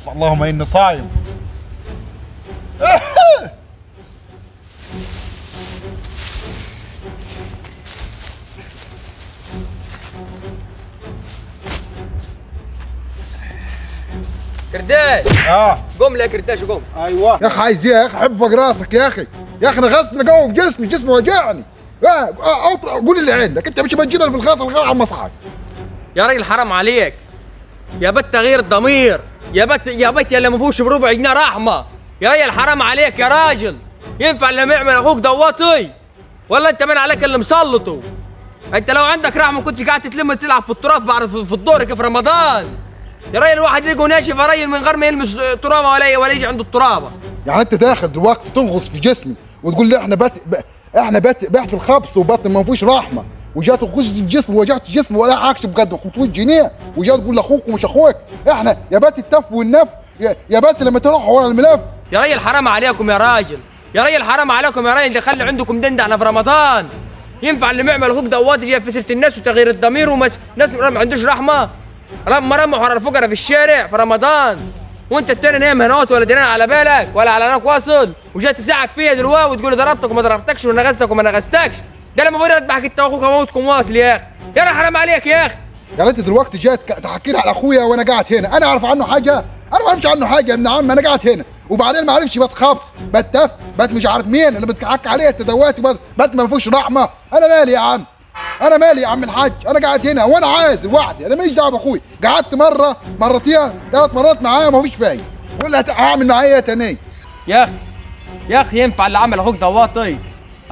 اللهم اني صايم. كرداش قوم لي يا كرداش قوم. ايوه يا اخي عايز ايه يا اخي؟ حب فوق راسك يا اخي. يا اخي انا غسل قوم جسمي وجعني. قول اللي عندك انت، مش بتجينا في الغلط على المصعد. يا راجل حرام عليك يا بت تغيير الضمير، يا بت يا اللي ما فيهوش بربع جنيه رحمه. يا راجل حرام عليك يا راجل، ينفع لما يعمل اخوك دواتي؟ ولا انت من عليك اللي مسلطه؟ انت لو عندك رحمه كنت قاعد تلعب في التراب بعد في الدور في رمضان. يا راجل الواحد يلقوا ناشف يا راجل من غير ما يلمس ترابه ولا يجي عنده الترابه. يعني انت داخل دلوقتي تنغص في جسمي وتقول لي احنا بعت الخبص وبطن ما فيهوش رحمه، وجات تخش في جسمي وجعت جسمي ولا حاجه بقد 500 جنيه، وجات تقول لاخوك ومش اخوك. احنا يا بات التف والنف يا بات لما تروح ورا الملف. يا راجل حرام عليكم يا راجل، يا راجل حرام عليكم يا راجل، اللي خلي عندكم دند احنا في رمضان. ينفع اللي بيعمل اخوك دوات يجي في سيره الناس وتغيير الضمير وناس ما عندوش رحمه؟ لما رموا حر الفقراء في الشارع في رمضان وانت التاني نايم هنوت ولا دران على بالك ولا على عينك واصل، وجاي تزعق فيا دلوقتي وتقول ضربتك وما ضربتكش ونغزتك وما نغزتكش. ده لما بقول اذبحك انت واخوك اموتكم واصل يا اخي. يا راجل حرام عليك يا اخي. يعني انت دلوقتي جاي تحكي لي على اخويا وانا قاعد هنا، انا اعرف عنه حاجه؟ انا ما اعرفش عنه حاجه يا ابن عم، انا قاعد هنا وبعدين ما عرفش بات خبص بات تف بات مش عارف مين اللي بتحكي عليه انت دواتي بات ما فيهوش رحمه. انا مالي يا عم؟ انا مالي يا عم الحاج؟ انا قاعد هنا وانا عازل وحدي، انا ماليش دعوه باخوي. قعدت مره مرتين 3 مرات معاه ما فيش فايده، ولا هعمل معايا تاني؟ يا اخي ينفع اللي عمل اخوك دواتي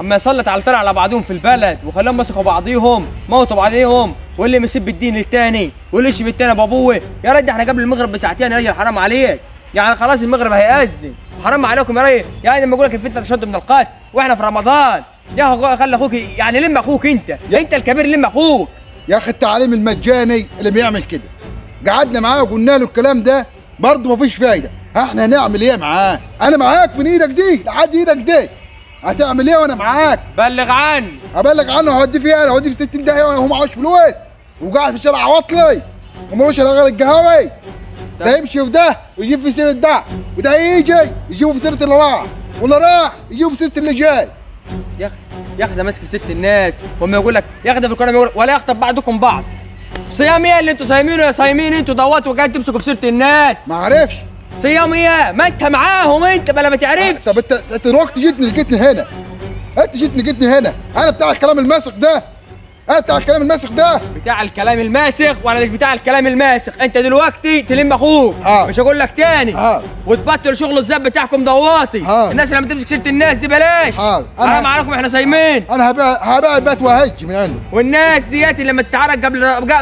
اما يسلط على بعضهم في البلد وخلاهم مسكوا بعضيهم موتوا بعضيهم، واللي مسب الدين للتاني واللي يشبه التاني بابوه؟ يا راجل احنا قبل المغرب بساعتين يا راجل حرام عليك. يعني خلاص المغرب هيأذن، حرام عليكم يا راجل. يعني لما اقول لك الفتنه تشد من القتل واحنا في رمضان، يا اخي خلي اخوك يعني لم اخوك انت الكبير لم اخوك. يا اخي التعليم المجاني اللي بيعمل كده قعدنا معاه وقلنا له الكلام ده برضه ما فيش فايده. احنا هنعمل ايه معاه؟ انا معاك من ايدك دي لحد ايدك دي، هتعمل ايه وانا معاك؟ بلغ عني. ابلغ عنه هوديه فين؟ هوديه في 60 داهيه وهو معهوش فلوس وقاعد في الشارع عواطلي ومالوش الا غير القهاوي. ده يمشي في ده ويجيب في سيره ده، وده يجي يجيبه في سيره اللي راح، واللي راح يجيبه في سيره اللي جاي. يا اخي ده ماسك في ست الناس، وما يقول لك يا اخي ده في القرآن بيقول ولا يخطب بعضكم بعض. صيام ايه اللي انتوا صايمينه يا صايمين انتوا دوت وقاعد تمسكوا في سيره الناس؟ ما عرفش صيام ايه؟ ما انت معاهم انت بلا ما تعرفش. طب انت دلوقتي جيتني هنا، انت جيتني هنا، انا بتاع الكلام الماسخ ده، انا بتاع الكلام الماسخ ده. بتاع الكلام الماسخ وانا مش بتاع الكلام الماسخ. انت دلوقتي تلم اخوك مش هقول لك تاني وتبطل شغل الزب بتاعكم دواتي. الناس لما تمسك سيره الناس دي بلاش. حرام عليكم احنا صايمين. انا هبيع البيت وهج من عنده. والناس ديات لما تتعارك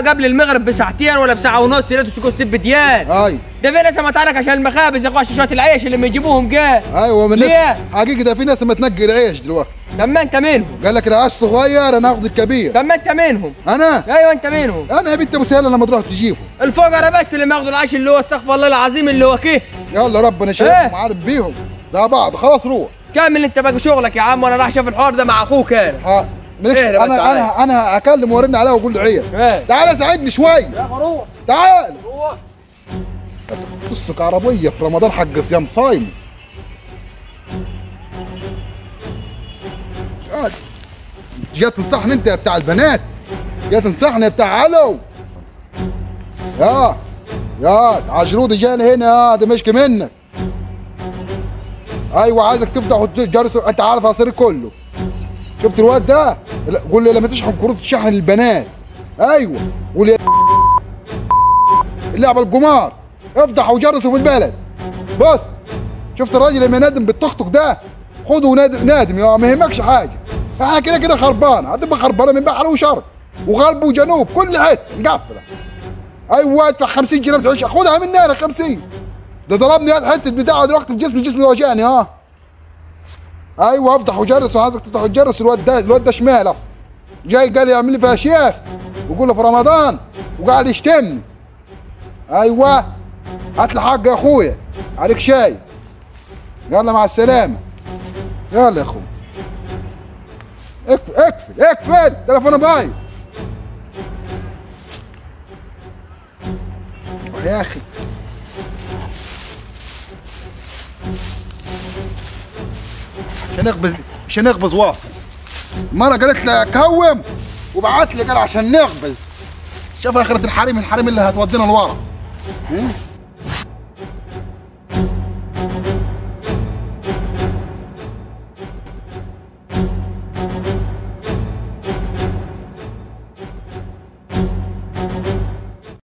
قبل المغرب بساعتين ولا بساعه ونص يا ريت تمسكوا السب ديان. ده في ناس ما تعارك عشان المخابز يا اخويا شاشات العيش اللي ما يجيبوهم جاه. ايوه من الناس حقيقي ده في ناس ما تنقي العيش دلوقتي. طب ما انت منهم. قال لك العيش صغير انا اخذ الكبير. طب ما انت منهم. انا؟ ايوه انت منهم. انا يا بنت ابو سهيله لما تروح تجيبه. الفقراء بس اللي ما ياخذوا العيش اللي هو استغفر الله العظيم اللي هو كيه. يلا ربنا شايفهم عارف بيهم زي بعض. خلاص روح كمل انت باقي شغلك يا عم وانا راح اشوف الحوار ده مع اخوك. انا اكلم وارن عليه واقول له عيل تعال ساعدني شوي. يا روح تعال روح. قصك عربيه في رمضان حق صيام صايم. جاي تنصحني انت يا بتاع البنات، جاي تنصحني يا بتاع علو. يا عجرودي جاني هنا ده مشكي منك. ايوه عايزك تفتح جرس، انت عارف اصير كله. شفت الواد ده؟ قول لي لما تشحن كروت الشحن للبنات. ايوه قول لي اللعبه القمار افتحوا وجرسوا في البلد. بص شفت الراجل لما ينادم بالطقطق ده خده ونادم يا ما يهمكش حاجه. احنا كده خربانه، هتبقى خربانه من بحر وشرق وغرب وجنوب كل حته مقفله. ايوه ادفع 50 جنيه بتعيش خدها مني انا 50. ده ضربني حته بتاع دلوقتي في جسمي وجعني. ايوه افتح وجرس، عايزك تفتح وتجرس. الواد ده شمال اصلا جاي قال لي اعمل لي فيها شيخ ويقول له في رمضان وقاعد يشتمني. ايوه هات لي حق يا اخويا عليك شاي. يلا مع السلامه. يلا يا اخويا. اقفل تليفونه بايظ يا اخي. عشان نخبز واصل. المره قالت له كوم وبعت لي قال عشان نخبز. شوف اخرة الحريم اللي هتودينا لورا.